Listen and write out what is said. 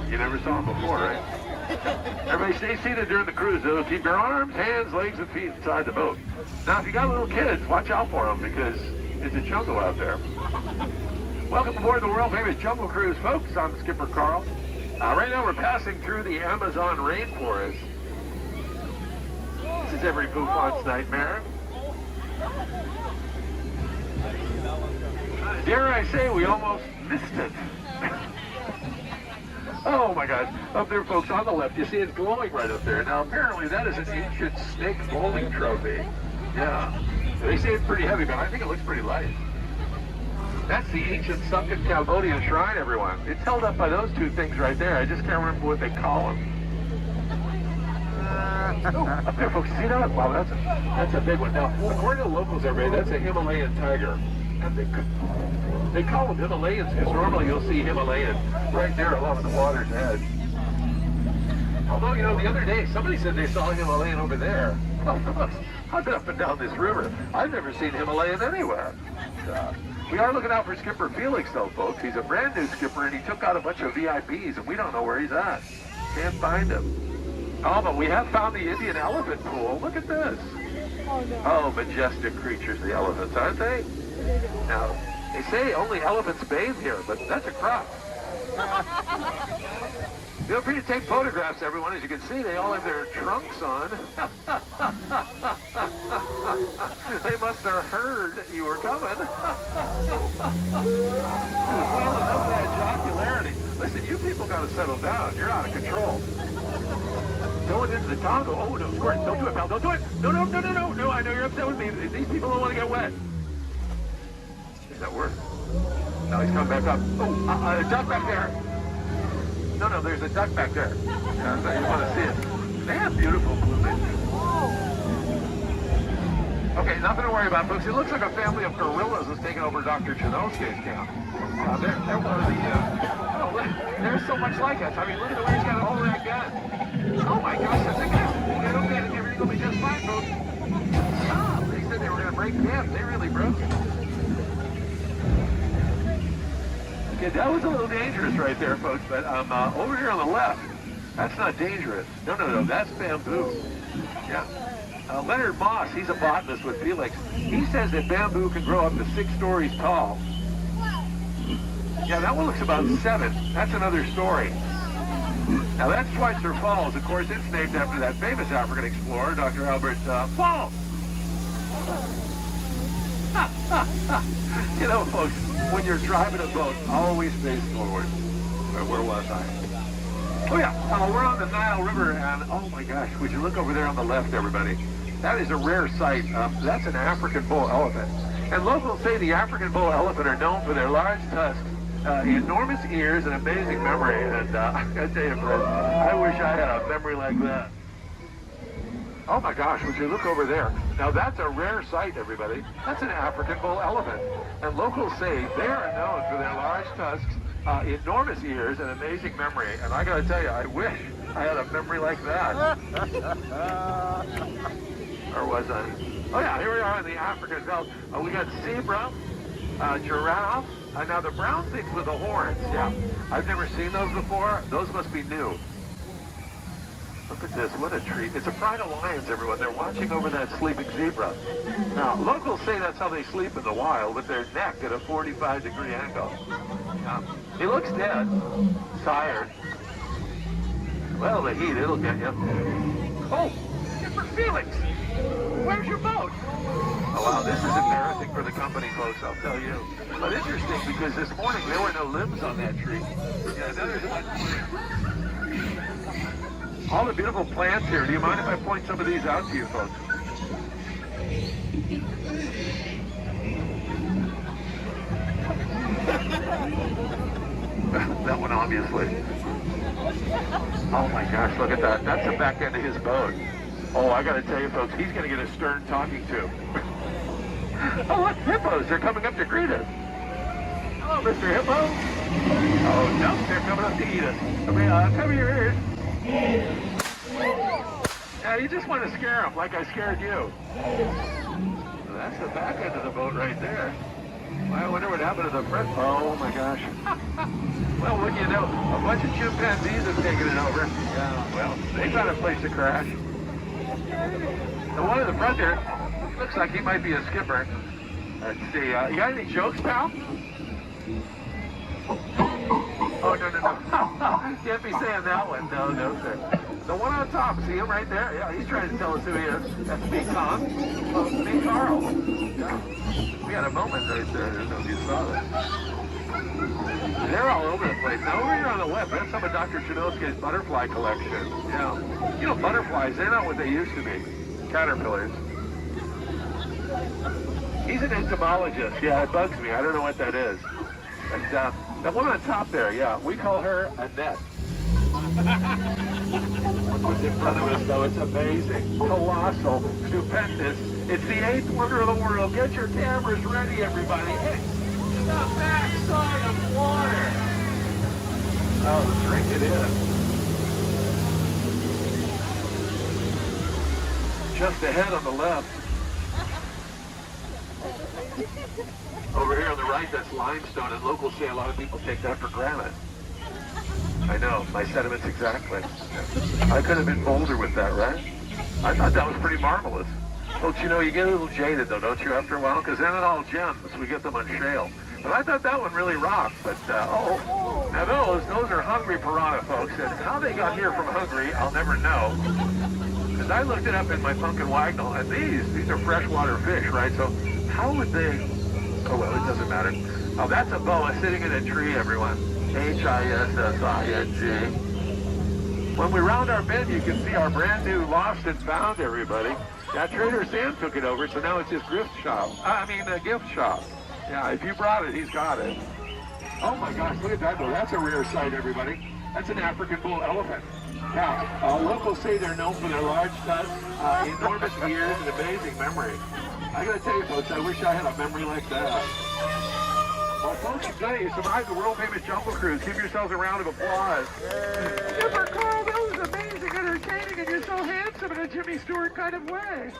You never saw them before, right? Everybody stay seated during the cruise, though. Keep your arms, hands, legs, and feet inside the boat. Now, if you got little kids, watch out for them because it's a jungle out there. Welcome aboard the world-famous Jungle Cruise, folks. I'm Skipper Carl. Right now, we're passing through the Amazon rainforest. This is every bouffant's nightmare. Dare I say, we almost missed it. Oh my God, up there folks on the left, you see it's glowing right up there. Now apparently that is an ancient snake bowling trophy. Yeah, they say it's pretty heavy, but I think it looks pretty light. That's the ancient sunken Cambodian shrine, everyone. It's held up by those two things right there. I just can't remember what they call them. Oh, up there folks, see that? Wow, that's a big one. Now, according to the locals, everybody, that's a Himalayan tiger. And they call them Himalayans because normally you'll see Himalayan right there along the water's edge. Although, you know, the other day somebody said they saw a Himalayan over there. Oh, I've been up and down this river. I've never seen Himalayan anywhere. We are looking out for Skipper Felix, though, folks. He's a brand new skipper, and he took out a bunch of VIPs, and we don't know where he's at. Can't find him. Oh, but we have found the Indian elephant pool. Look at this. Oh, no. Oh, majestic creatures, the elephants, aren't they? Now, they say only elephants bathe here, but that's a crock. Feel free to take photographs, everyone. As you can see, they all have their trunks on. They must have heard that you were coming. Well, enough of that jocularity. Listen, you people got to settle down. You're out of control. Going into the Congo. Oh, no, of course. Don't do it, pal. Don't do it. No. I know you're upset with me. These people don't want to get wet. Does that work? No, he's coming back up. Oh, a duck back there. No, there's a duck back there. You want to see it. They have beautiful plumage. Okay, nothing to worry about, folks. It looks like a family of gorillas is taking over Dr. Chinosky's camp. They're one of the, there's so much like us. I mean, look at the way he's got all that gun. Oh my gosh, that's a gun. They don't get it. Everything will be just fine, folks. Stop. They said they were going to break camp. They really broke it. Okay, that was a little dangerous right there, folks, but over here on the left, that's not dangerous. No, that's bamboo. Yeah. Leonard Moss, he's a botanist with Felix. He says that bamboo can grow up to 6 stories tall. Yeah, that one looks about 7. That's another story. Now that's Schweitzer Falls. Of course, it's named after that famous African explorer, Dr. Albert Falls. You know, folks, when you're driving a boat, always face forward. Where was I? Oh, yeah, we're on the Nile River, and oh my gosh, would you look over there on the left, everybody? That is a rare sight. That's an African bull elephant. And locals say the African bull elephant are known for their large tusks, enormous ears, and amazing memory. And I gotta tell you, friends, I wish I had a memory like that. Oh my gosh, would you look over there? Now that's a rare sight, everybody. That's an African bull elephant. And locals say they are known for their large tusks, enormous ears, and amazing memory. And I gotta tell you, I wish I had a memory like that. Or was I? Oh yeah, here we are in the African belt. We got zebra, giraffe. Now the brown things with the horns, yeah. I've never seen those before. Those must be new. Look at this, what a treat. It's a pride of lions, everyone. They're watching over that sleeping zebra. Now, locals say that's how they sleep in the wild, with their neck at a 45-degree angle. He looks dead, tired. Well, the heat, it'll get you. Oh, Skipper Felix, where's your boat? Oh, wow, this is embarrassing for the company, folks, I'll tell you. But interesting, because this morning there were no limbs on that tree. Yeah, now there's one. All the beautiful plants here. Do you mind if I point some of these out to you, folks? That one, obviously. Oh my gosh, look at that. That's the back end of his boat. Oh, I gotta tell you, folks, he's gonna get a stern talking to. Oh, look, hippos. They're coming up to greet us. Hello, Mr. Hippo. Oh, no, they're coming up to eat us. Come here. Yeah, you just want to scare them like I scared you. So that's the back end of the boat right there. Well, I wonder what happened to the front. Oh my gosh. Well, what do you know? A bunch of chimpanzees have taken it over. Yeah, well, they got a place to crash. The one in the front there looks like he might be a skipper. Let's see, you got any jokes, pal? Oh, no. Can't be saying that one. No, sir. The one on top, see him right there? Yeah, he's trying to tell us who he is. That's me, Tom. Oh, me, Carl. Yeah. We had a moment right there. I don't know if you saw that. They're all over the place. Now, over here on the web, that's some of Dr. Chinosky's butterfly collection. Yeah. You know, butterflies, they're not what they used to be. Caterpillars. He's an entomologist. Yeah, it bugs me. I don't know what that is. But, the one on top there, yeah, we call her Annette. What's in front of us, though? It's amazing, colossal, stupendous. It's the 8th wonder of the world. Get your cameras ready, everybody. It's the backside of water. Oh, drink it in. Just ahead on the left. Over here on the right, that's limestone, and locals say a lot of people take that for granite. I know, my sentiments exactly. I could have been bolder with that, right? I thought that was pretty marvelous. Folks, you know, you get a little jaded, though, don't you, after a while? Because they're not all gems. We get them on shale. But I thought that one really rocked. But, now those are hungry piranha, folks. And how they got here from Hungary, I'll never know. Because I looked it up in my Pumpkin Wagnall, and these are freshwater fish, right? So how would they... Oh, well, it doesn't matter. Oh, that's a boa sitting in a tree, everyone. H-I-S-S-I-N-G. When we round our bend, you can see our brand new Lost and Found, everybody. Yeah, Trader Sam took it over, so now it's his gift shop. Gift shop. Yeah, if you brought it, he's got it. Oh, my gosh, look at that, though. That's a rare sight, everybody. That's an African bull elephant. Now, locals say they're known for their large studs, enormous ears, and amazing memory. I gotta tell you, folks, I wish I had a memory like that. Well, folks, I'm telling you, survived the world-famous Jungle Cruise. Give yourselves a round of applause. Skipper Carl, that was amazing, entertaining, and you're so handsome in a Jimmy Stewart kind of way.